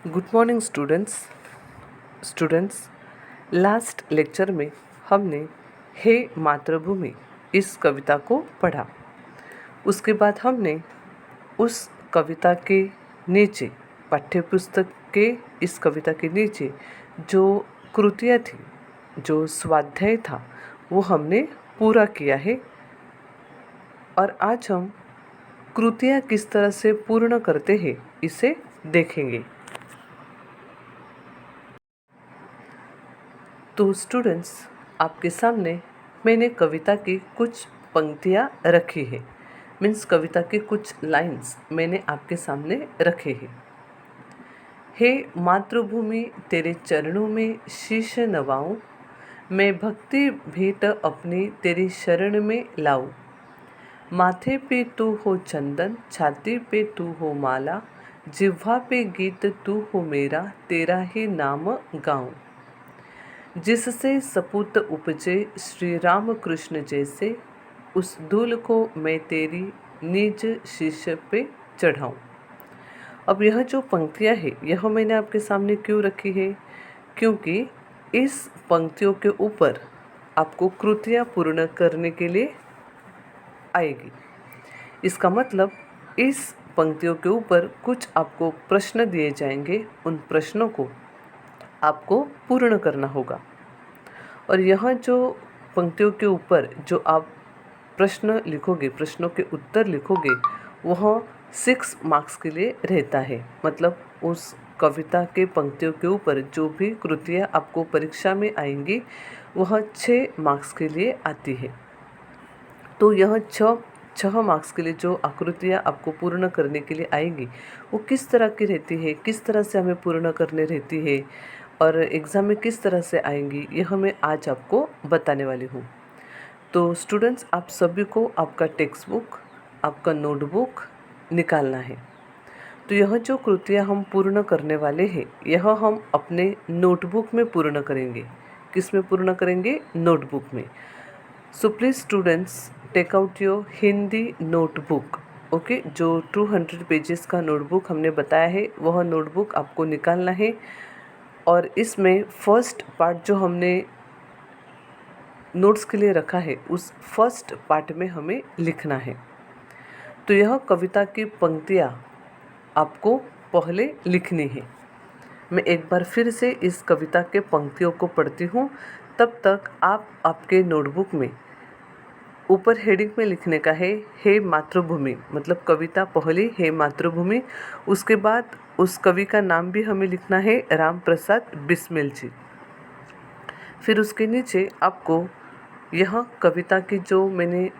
Good morning students. Last lecture में हमने हे मातृभूमि इस कविता को पढ़ा। उसके बाद हमने उस कविता के नीचे, पाठ्यपुस्तक के इस कविता के नीचे जो कृतियाँ थी, जो स्वाध्याय था, वो हमने पूरा किया है। और आज हम कृतियाँ किस तरह से पूर्ण करते हैं इसे देखेंगे। तो स्टूडेंट्स, आपके सामने मैंने कविता की कुछ पंक्तियाँ रखी है, मीन्स कविता की कुछ लाइंस मैंने आपके सामने रखे हैं। हे मातृभूमि तेरे चरणों में शीश नवाऊं, मैं भक्ति भेंट अपनी तेरी शरण में लाऊं। माथे पे तू हो चंदन, छाती पे तू हो माला, जिह्वा पे गीत तू हो मेरा, तेरा ही नाम गाऊं। जिससे सपूत उपजे श्री राम कृष्ण जैसे, उस धूल को मैं तेरी निज शीश पे चढ़ाऊं। अब यह जो पंक्तियां है, यह मैंने आपके सामने क्यों रखी है? क्योंकि इस पंक्तियों के ऊपर आपको कृतियाँ पूर्ण करने के लिए आएगी। इसका मतलब इस पंक्तियों के ऊपर कुछ आपको प्रश्न दिए जाएंगे, उन प्रश्नों को आपको पूर्ण करना होगा। और यह जो पंक्तियों के ऊपर जो आप प्रश्न लिखोगे, प्रश्नों के उत्तर लिखोगे, वह 6 मार्क्स के लिए रहता है। मतलब उस कविता के पंक्तियों के ऊपर जो भी कृतियाँ आपको परीक्षा में आएंगी, वह 6 मार्क्स के लिए आती है। तो यह छः मार्क्स के लिए जो आकृतियाँ आपको पूर्ण करने के लिए आएंगी, वो किस तरह की रहती है, किस तरह से हमें पूर्ण करने रहती है और एग्ज़ाम में किस तरह से आएंगी, यह मैं आज आपको बताने वाली हूँ। तो स्टूडेंट्स, आप सभी को आपका टेक्स्ट बुक, आपका नोटबुक निकालना है। तो यह जो कृतियाँ हम पूर्ण करने वाले हैं, यह हम अपने नोटबुक में पूर्ण करेंगे। किस में पूर्ण करेंगे? नोटबुक में। So please students, take out your Hindi notebook. Okay, जो 200 पेजेस का नोटबुक हमने बताया है, वह नोटबुक आपको निकालना है। और इसमें फर्स्ट पार्ट जो हमने नोट्स के लिए रखा है, उस फर्स्ट पार्ट में हमें लिखना है। तो यह कविता की पंक्तियाँ आपको पहले लिखनी है। मैं एक बार फिर से इस कविता के पंक्तियों को पढ़ती हूँ, तब तक आप आपके नोटबुक में ऊपर हेडिंग में लिखने का है हे मातृभूमि, मतलब कविता पहली हे मातृभूमि। उसके बाद उस कवि का नाम भी हमें लिखना है, राम प्रसाद बिस्मिल जी। फिर उसके नीचे आपको यह कविता की जो मैंने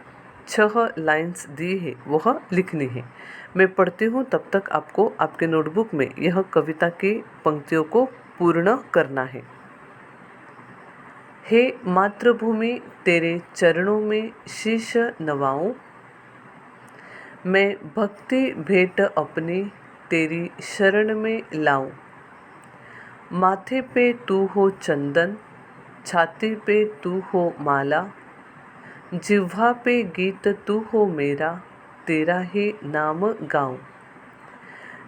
6 लाइंस दी है वह लिखनी है। मैं पढ़ती हूँ, तब तक आपको आपके नोटबुक में यह कविता की पंक्तियों को पूर्ण करना है। हे मातृभूमि तेरे चरणों में शीश नवाऊं, मैं भक्ति भेंट अपनी तेरी शरण में लाऊं। माथे पे तू हो चंदन, छाती पे तू हो माला, जिह्वा पे गीत तू हो मेरा, तेरा ही नाम गाऊं।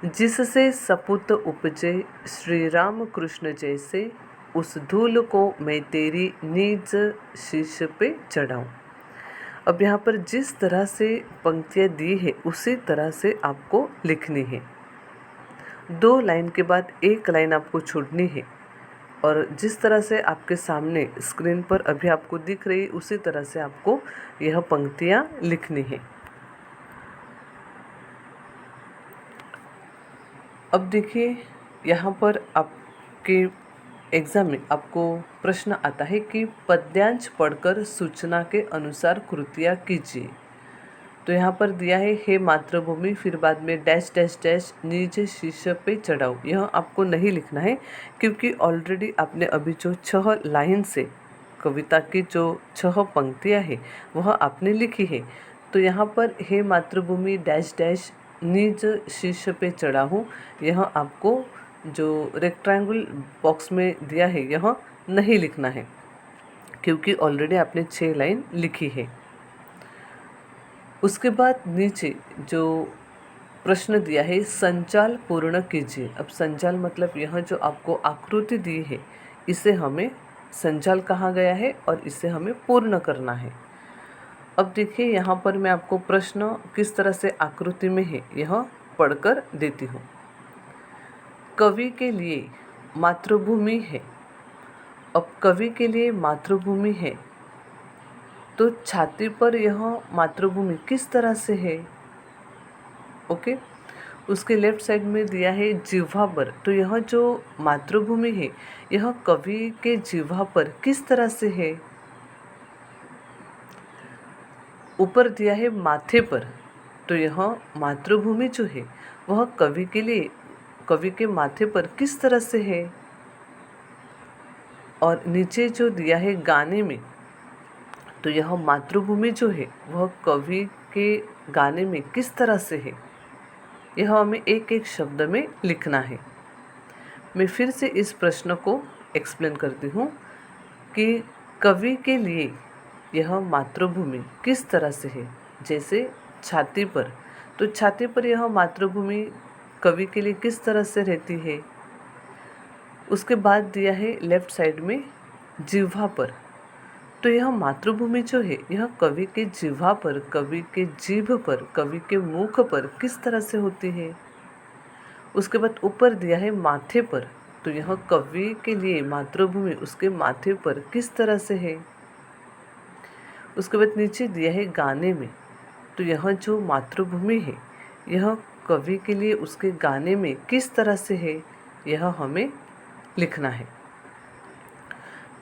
जिससे सपूत उपजे श्री राम कृष्ण जैसे, उस धूल को मैं तेरी निज शीश पे चढ़ाऊं। अब यहाँ पर जिस तरह से पंक्तियाँ दी है, उसी तरह से आपको लिखनी है। 2 लाइन के बाद 1 लाइन आपको छोड़नी है। और जिस तरह से आपके सामने स्क्रीन पर अभी आपको दिख रही, उसी तरह से आपको यह पंक्तियाँ लिखनी है। अब देखिए, यहाँ पर आपके एग्ज़ाम में आपको प्रश्न आता है कि पद्यांश पढ़कर सूचना के अनुसार कृतियाँ कीजिए। तो यहाँ पर दिया है हे मातृभूमि, फिर बाद में डैश डैश डैश निज शीश पे चढ़ाओ। यह आपको नहीं लिखना है, क्योंकि ऑलरेडी आपने अभी जो 6 लाइन से कविता की जो 6 पंक्तियाँ हैं वह आपने लिखी है। तो यहाँ पर हे मातृभूमि डैश डैश निज शीश पे चढ़ा हूँ, यह आपको जो रेक्टेंगल बॉक्स में दिया है यह नहीं लिखना है, क्योंकि ऑलरेडी आपने 6 लाइन लिखी है। उसके बाद नीचे जो प्रश्न दिया है संचाल पूर्ण कीजिए। अब संचाल मतलब यह जो आपको आकृति दी है इसे हमें संचाल कहा गया है और इसे हमें पूर्ण करना है। अब देखिए यहाँ पर मैं आपको प्रश्न किस तरह से आकृति में है यह पढ़कर देती हूँ। कवि के लिए मातृभूमि है। अब कवि के लिए मातृभूमि है तो छाती पर यह मातृभूमि किस तरह से है। ओके, उसके लेफ्ट साइड में दिया है जिह्वा पर, तो यह जो मातृभूमि है यह कवि के जिह्वा पर किस तरह से है। ऊपर दिया है माथे पर, तो यह मातृभूमि जो है वह कवि के लिए कवि के माथे पर किस तरह से है। और नीचे जो दिया है गाने में, तो यह मातृभूमि जो है वह कवि के गाने में किस तरह से है। यह हमें एक एक शब्द में लिखना है। मैं फिर से इस प्रश्न को एक्सप्लेन करती हूँ कि कवि के लिए यह मातृभूमि किस तरह से है। जैसे छाती पर, तो छाती पर यह मातृभूमि कवि के लिए किस तरह से रहती है। उसके बाद दिया है लेफ्ट साइड में जिह्वा पर, तो यह मातृभूमि जो है यह कवि के जिह्वा पर, कवि के जीभ पर, कवि के मुख पर किस तरह से होती है। उसके बाद ऊपर दिया है माथे पर, तो यह कवि के लिए मातृभूमि उसके माथे पर किस तरह से है। उसके बाद नीचे दिया है गाने में, तो यह जो मातृभूमि है यह कवि के लिए उसके गाने में किस तरह से है, यह हमें लिखना है।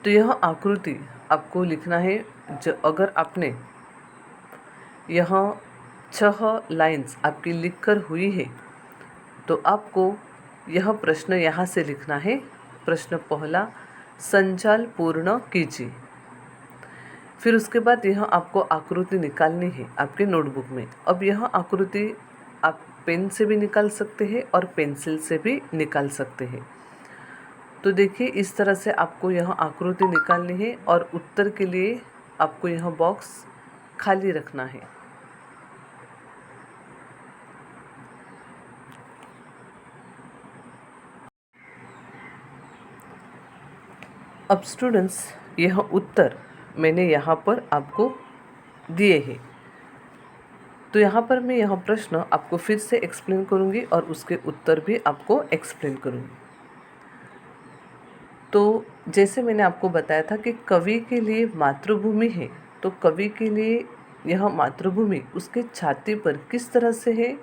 तो यह आकृति आपको लिखना है। जो अगर आपने यह 6 लाइंस आपकी लिखकर हुई है तो आपको यह प्रश्न यहाँ से लिखना है। प्रश्न पहला, संचाल पूर्ण कीजिए। फिर उसके बाद यह आपको आकृति निकालनी है आपके नोटबुक में। अब यह आकृति आप पेन से भी निकाल सकते हैं और पेंसिल से भी निकाल सकते हैं। तो देखिए इस तरह से आपको यह आकृति निकालनी है और उत्तर के लिए आपको यह बॉक्स खाली रखना है। अब स्टूडेंट्स यह उत्तर मैंने यहाँ पर आपको दिए हैं। तो यहाँ पर मैं यह प्रश्न आपको फिर से एक्सप्लेन करूँगी और उसके उत्तर भी आपको एक्सप्लेन करूँगी। तो जैसे मैंने आपको बताया था कि कवि के लिए मातृभूमि है, तो कवि के लिए यह मातृभूमि उसके छाती पर किस तरह से है,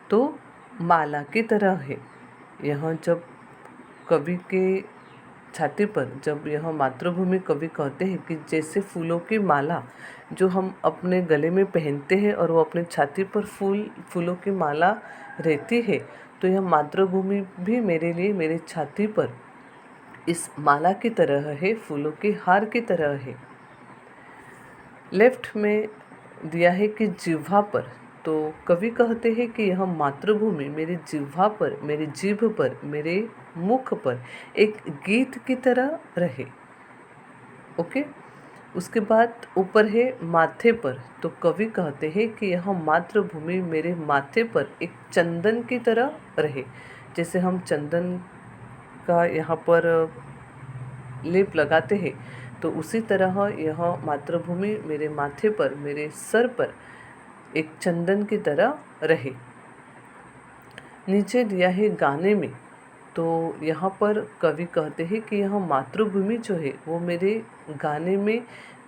तो माला की तरह है। यह जब कवि के छाती पर जब यह मातृभूमि कवि कहते हैं कि जैसे फूलों की माला जो हम अपने गले में पहनते हैं और वो अपने छाती पर फूलों की माला रहती है, तो यह मातृभूमि भी मेरे लिए मेरे छाती पर इस माला की तरह है, फूलों के हार की तरह है। लेफ्ट में दिया है कि जिह्वा पर, तो कवि कहते हैं कि यह मातृभूमि मेरी जिह्वा पर, मेरी जीभ पर, मेरे मुख पर एक गीत की तरह रहे। ओके, उसके बाद ऊपर है माथे पर, तो कवि कहते हैं कि यह मातृभूमि मेरे माथे पर एक चंदन की तरह रहे। जैसे हम चंदन का यहाँ पर लेप लगाते हैं, तो उसी तरह यह मातृभूमि मेरे माथे पर, मेरे सर पर एक चंदन की तरह रहे। नीचे दिया है गाने में, तो यहाँ पर कवि कहते हैं कि यह मातृभूमि जो है वो मेरे गाने में,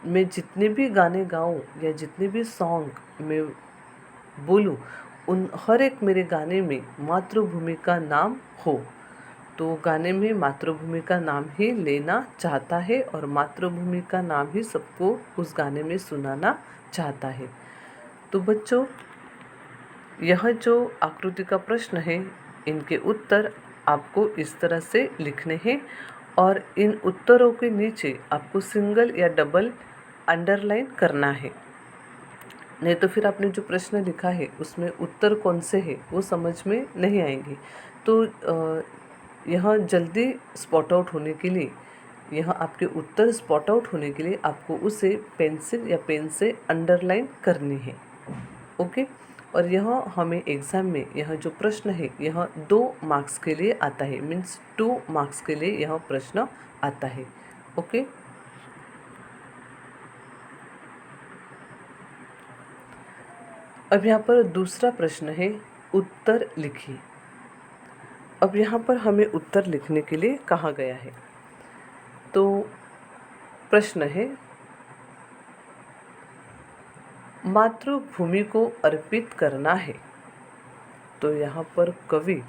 मैं जितने भी गाने गाऊं या जितने भी सॉन्ग मैं बोलूं उन हर एक मेरे गाने में मातृभूमि का नाम हो। तो गाने में मातृभूमि का नाम ही लेना चाहता है और मातृभूमि का नाम ही सबको उस गाने में सुनाना चाहता है। तो बच्चों यह जो आकृति का प्रश्न है इनके उत्तर आपको इस तरह से लिखने हैं और इन उत्तरों के नीचे आपको सिंगल या डबल अंडरलाइन करना है। नहीं तो फिर आपने जो प्रश्न लिखा है उसमें उत्तर कौन से है वो समझ में नहीं आएंगे। तो यह जल्दी स्पॉट आउट होने के लिए, यह आपके उत्तर स्पॉट आउट होने के लिए आपको उसे पेंसिल या पेन से अंडरलाइन करनी है। ओके, और यह हमें एग्ज़ाम में यह जो प्रश्न है यह 2 मार्क्स के लिए आता है, मीन्स 2 मार्क्स के लिए यह प्रश्न आता है। ओके, अब यहाँ पर दूसरा प्रश्न है, उत्तर लिखिए। अब यहाँ पर हमें उत्तर लिखने के लिए कहा गया है। तो प्रश्न है, मातृभूमि को अर्पित करना है। तो यहाँ पर कवि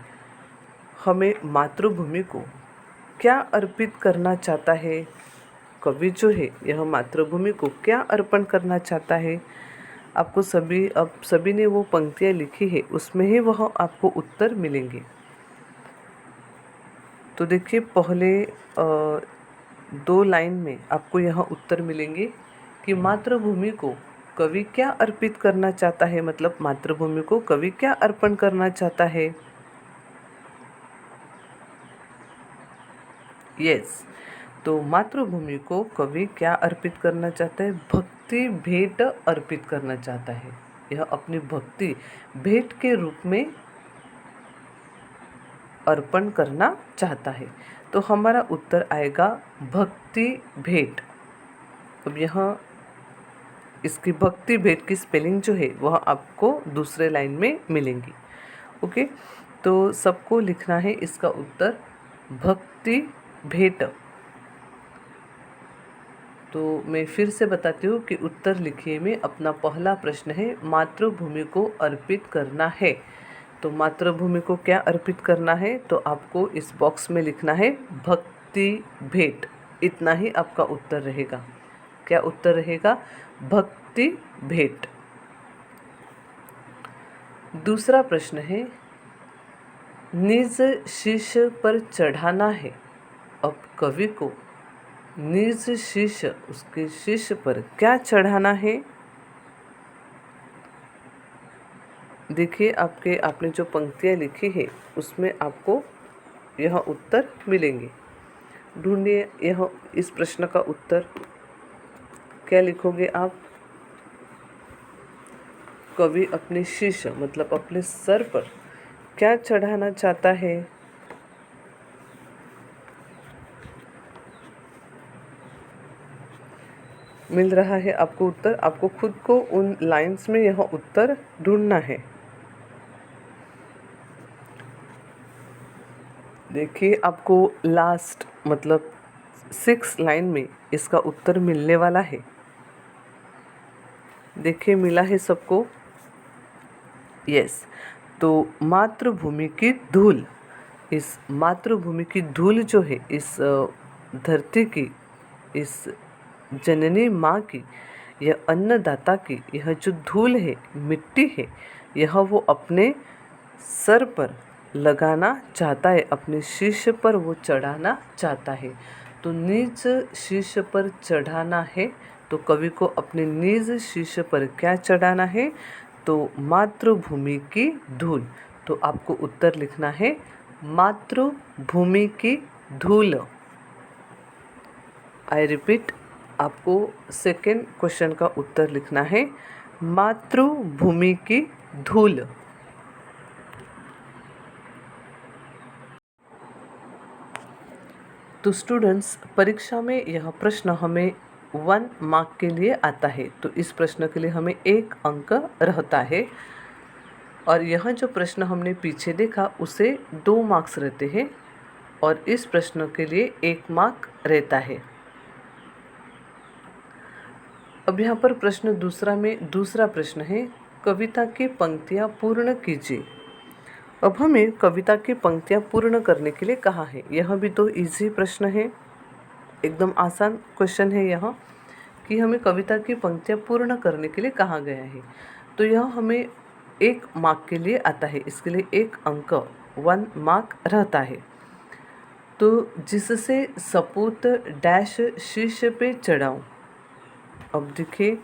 हमें मातृभूमि को क्या अर्पित करना चाहता है? कवि जो है यह मातृभूमि को क्या अर्पण करना चाहता है? आपको सभी ने वो पंक्तियाँ लिखी है, उसमें ही वह आपको उत्तर मिलेंगे। तो देखिए, पहले 2 लाइन में आपको यह उत्तर मिलेंगे कि मातृभूमि को कवि क्या अर्पित करना चाहता है, मतलब मातृभूमि को कवि क्या अर्पण करना चाहता है। यस, तो मातृभूमि को कवि क्या अर्पित करना चाहता है? भक्ति भेंट अर्पित करना चाहता है। यह अपनी भक्ति भेंट के रूप में अर्पण करना चाहता है। तो हमारा उत्तर आएगा भक्ति भेंट। अब यहाँ इसकी भक्ति भेंट की स्पेलिंग जो है वह आपको दूसरे लाइन में मिलेंगी। ओके, तो सबको लिखना है इसका उत्तर भक्ति भेंट। तो मैं फिर से बताती हूँ कि उत्तर लिखिए में अपना पहला प्रश्न है, मातृभूमि को अर्पित करना है। तो मातृभूमि को क्या अर्पित करना है? तो आपको इस बॉक्स में लिखना है भक्ति भेंट। इतना ही आपका उत्तर रहेगा। क्या उत्तर रहेगा? भक्ति भेंट। दूसरा प्रश्न है, निज शीश पर चढ़ाना है। अब कवि को निज शीश, उसके शीश पर क्या चढ़ाना है? देखिए, आपने जो पंक्तियाँ लिखी है उसमें आपको यह उत्तर मिलेंगे। ढूंढिए यह इस प्रश्न का उत्तर। क्या लिखोगे आप? कवि अपने शीश मतलब अपने सर पर क्या चढ़ाना चाहता है? मिल रहा है आपको उत्तर? आपको खुद को उन लाइंस में यह उत्तर ढूंढना है। देखिए, आपको लास्ट मतलब 6 लाइन में इसका उत्तर मिलने वाला है। देखिए, मिला है सबको? यस, तो मातृभूमि की धूल, इस मातृभूमि की धूल जो है, इस धरती की, इस जननी माँ की, यह अन्नदाता की यह जो धूल है, मिट्टी है, यह वो अपने सर पर लगाना चाहता है, अपने शीश पर वो चढ़ाना चाहता है। तो निज शीश पर चढ़ाना है, तो कवि को अपने निज शीश पर क्या चढ़ाना है? तो मातृभूमि की धूल। तो आपको उत्तर लिखना है मातृभूमि की धूल। आई रिपीट, आपको सेकेंड क्वेश्चन का उत्तर लिखना है मातृभूमि की धूल। तो स्टूडेंट्स, परीक्षा में यह प्रश्न हमें 1 मार्क के लिए आता है। तो इस प्रश्न के लिए हमें 1 अंक रहता है। और यह जो प्रश्न हमने पीछे देखा उसे 2 मार्क्स रहते हैं और इस प्रश्न के लिए 1 मार्क रहता है। अब यहाँ पर प्रश्न दूसरा प्रश्न है, कविता की पंक्तियाँ पूर्ण कीजिए। अब हमें कविता की पंक्तियाँ पूर्ण करने के लिए कहा है। यह भी तो इजी प्रश्न है, एकदम आसान क्वेश्चन है यह, कि हमें कविता की पंक्तियाँ पूर्ण करने के लिए कहा गया है। तो यह हमें 1 मार्क के लिए आता है, इसके लिए 1 अंक 1 मार्क रहता है। तो जिससे सपूत डैश शीश पे चढ़ाऊँ। अब देखिए,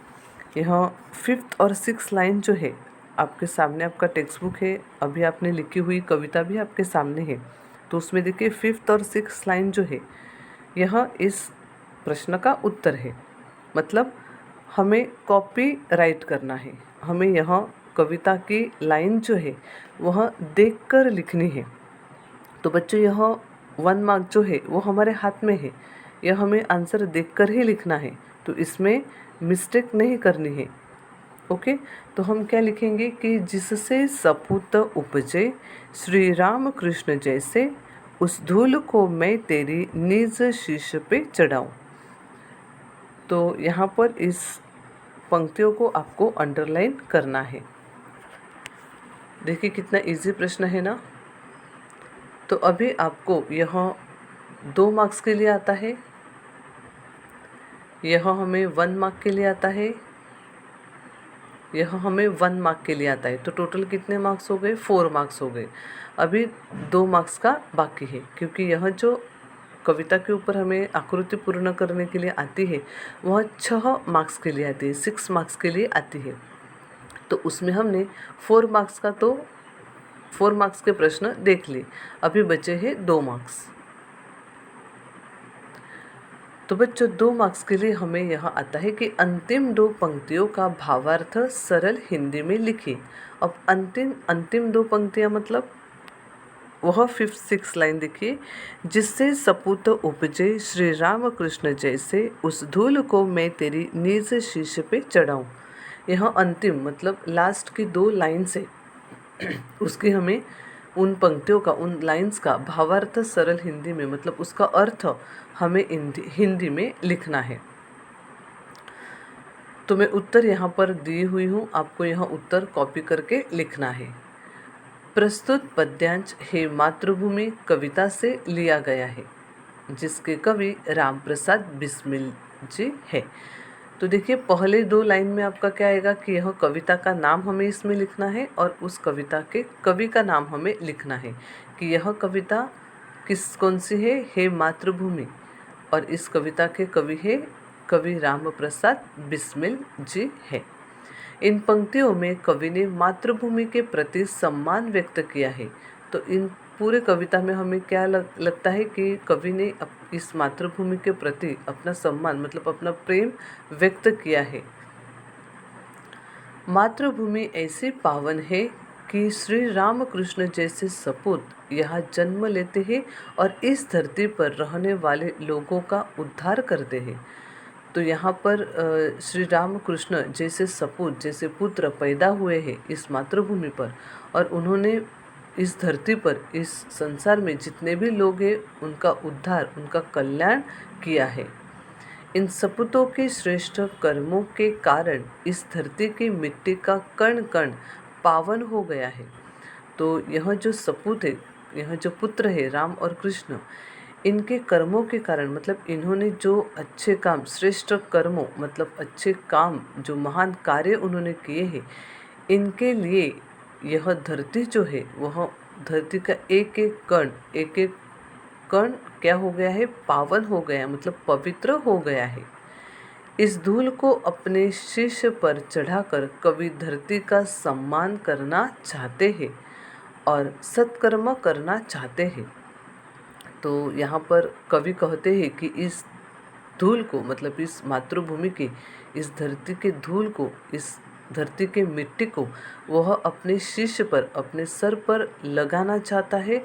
यह 5th और 6th लाइन जो है आपके सामने, आपका टेक्स्ट बुक है, अभी आपने लिखी हुई कविता भी आपके सामने है। तो उसमें देखिए 5th और 6th लाइन जो है यह इस प्रश्न का उत्तर है। मतलब हमें कॉपी राइट करना है, हमें यहाँ कविता की लाइन जो है वह देखकर लिखनी है। तो बच्चों यह 1 मार्क जो है वो हमारे हाथ में है, यह हमें आंसर देखकर ही लिखना है, तो इसमें मिस्टेक नहीं करनी है। ओके, तो हम क्या लिखेंगे कि जिससे सपूत उपजे श्री राम कृष्ण जैसे, उस धूल को मैं तेरी निज शीश पे चढ़ाऊं। तो यहाँ पर इस पंक्तियों को आपको अंडरलाइन करना है। देखिए कितना इजी प्रश्न है ना। तो अभी आपको यह 2 मार्क्स के लिए आता है, यह हमें 1 मार्क के लिए आता है, यह हमें 1 मार्क के लिए आता है। तो टोटल कितने मार्क्स हो गए? 4 मार्क्स हो गए। अभी 2 मार्क्स का बाकी है, क्योंकि यह जो कविता के ऊपर हमें आकृति पूर्ण करने के लिए आती है वह 6 मार्क्स के लिए आती है, 6 मार्क्स के लिए आती है। तो उसमें हमने 4 मार्क्स का तो 4 मार्क्स के प्रश्न देख लिए, अभी बचे हैं 2 मार्क्स। तो बच्चों 2 मार्क्स के लिए हमें यहाँ आता है कि अंतिम 2 पंक्तियों का भावार्थ सरल हिंदी में लिखिए। अब अंतिम 2 पंक्तियाँ मतलब वह 5th 6th लाइन देखिए, जिससे सपूत उपजे श्री राम कृष्ण जैसे, उस धूल को मैं तेरी निज शीश पे चढ़ाऊं। यह अंतिम मतलब लास्ट की 2 लाइन्स है, उसकी हमें उन पंक्तियों का, उन लाइंस का भावार्थ सरल हिंदी में मतलब उसका अर्थ हमें हिंदी में लिखना है। तो मैं उत्तर यहाँ पर दी हुई हूँ, आपको यहाँ उत्तर कॉपी करके लिखना है। प्रस्तुत पद्यांश हे मातृभूमि कविता से लिया गया है, जिसके कवि राम प्रसाद बिस्मिल जी है। तो देखिए पहले 2 लाइन में आपका क्या आएगा कि यह कविता का नाम हमें इसमें लिखना है और उस कविता के कवि का नाम हमें लिखना है कि यह कविता कौन सी है? हे मातृभूमि, और इस कविता के कवि है कवि राम प्रसाद बिस्मिल जी है। इन पंक्तियों में कवि ने मातृभूमि के प्रति सम्मान व्यक्त किया है। तो इन पूरे कविता में हमें क्या लगता है कि कवि ने इस मातृभूमि के प्रति अपना सम्मान मतलब अपना प्रेम व्यक्त किया है। मातृभूमि ऐसी पावन है कि श्री रामकृष्ण जैसे सपूत यहाँ जन्म लेते हैं और इस धरती पर रहने वाले लोगों का उद्धार करते हैं। तो यहाँ पर श्री रामकृष्ण जैसे सपूत, जैसे पुत्र पैदा हुए हैं इस मातृभूमि पर, और उन्होंने इस धरती पर, इस संसार में जितने भी लोग हैं उनका उद्धार, उनका कल्याण किया है। इन सपूतों के श्रेष्ठ कर्मों के कारण इस धरती की मिट्टी का कण कण पावन हो गया है। तो यह जो सपूत है, यह जो पुत्र है राम और कृष्ण, इनके कर्मों के कारण मतलब इन्होंने जो अच्छे काम, श्रेष्ठ कर्मों मतलब अच्छे काम, जो महान कार्य उन्होंने किए हैं, इनके लिए यह धरती जो है वह धरती का एक एक कण क्या हो गया है? पावन हो गया, मतलब पवित्र हो गया है। इस धूल को अपने शीश पर चढ़ाकर कवि धरती का सम्मान करना चाहते हैं और सत्कर्म करना चाहते हैं। तो यहाँ पर कवि कहते हैं कि इस धूल को मतलब इस मातृभूमि की, इस धरती के धूल को, इस धरती के मिट्टी को वह अपने शीश पर, अपने सर पर लगाना चाहता है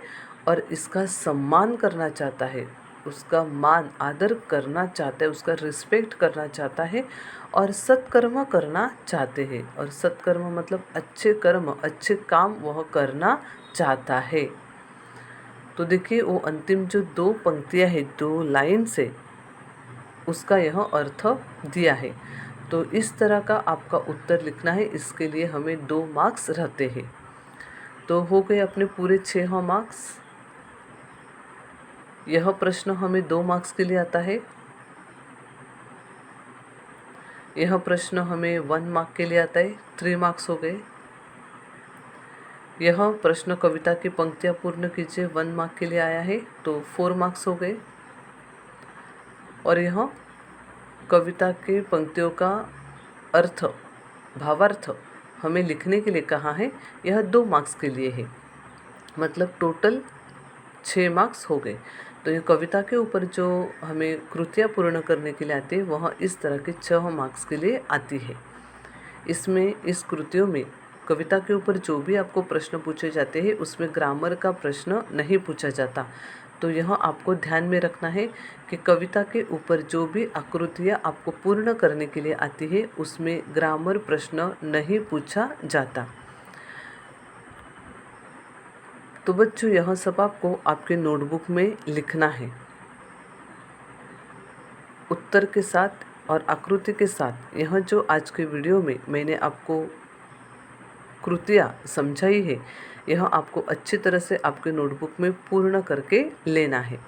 और इसका सम्मान करना चाहता है, उसका मान आदर करना चाहता है, उसका रिस्पेक्ट करना चाहता है और सत्कर्म करना चाहते हैं। और सत्कर्म मतलब अच्छे कर्म, अच्छे काम वह करना चाहता है। तो देखिए वो अंतिम जो 2 पंक्तियाँ हैं, 2 लाइन से, उसका यह अर्थ दिया है। तो इस तरह का आपका उत्तर लिखना है, इसके लिए हमें 2 मार्क्स रहते हैं। तो हो गए अपने पूरे 6 मार्क्स। यह प्रश्न हमें 2 मार्क्स के लिए आता है, यह प्रश्न हमें 1 मार्क के लिए आता है, 3 मार्क्स हो गए। यह प्रश्न कविता की पंक्तियाँ पूर्ण कीजिए 1 मार्क के लिए आया है, तो 4 मार्क्स हो गए। और यह कविता के पंक्तियों का अर्थ, भावार्थ हमें लिखने के लिए कहा है, यह 2 मार्क्स के लिए है, मतलब टोटल 6 मार्क्स हो गए। तो ये कविता के ऊपर जो हमें कृतियाँ पूर्ण करने के लिए आती है वह इस तरह के 6 मार्क्स के लिए आती है। इसमें, इस कृतियों में कविता के ऊपर जो भी आपको प्रश्न पूछे जाते हैं उसमें ग्रामर का प्रश्न नहीं पूछा जाता। तो यह आपको ध्यान में रखना है कि कविता के ऊपर जो भी आकृतियाँ आपको पूर्ण करने के लिए आती है उसमें ग्रामर प्रश्न नहीं पूछा जाता। तो बच्चों, यह सब आपको आपके नोटबुक में लिखना है, उत्तर के साथ और आकृति के साथ। यह जो आज के वीडियो में मैंने आपको कृतियाँ समझाई है, यह आपको अच्छी तरह से आपके नोटबुक में पूर्ण करके लेना है।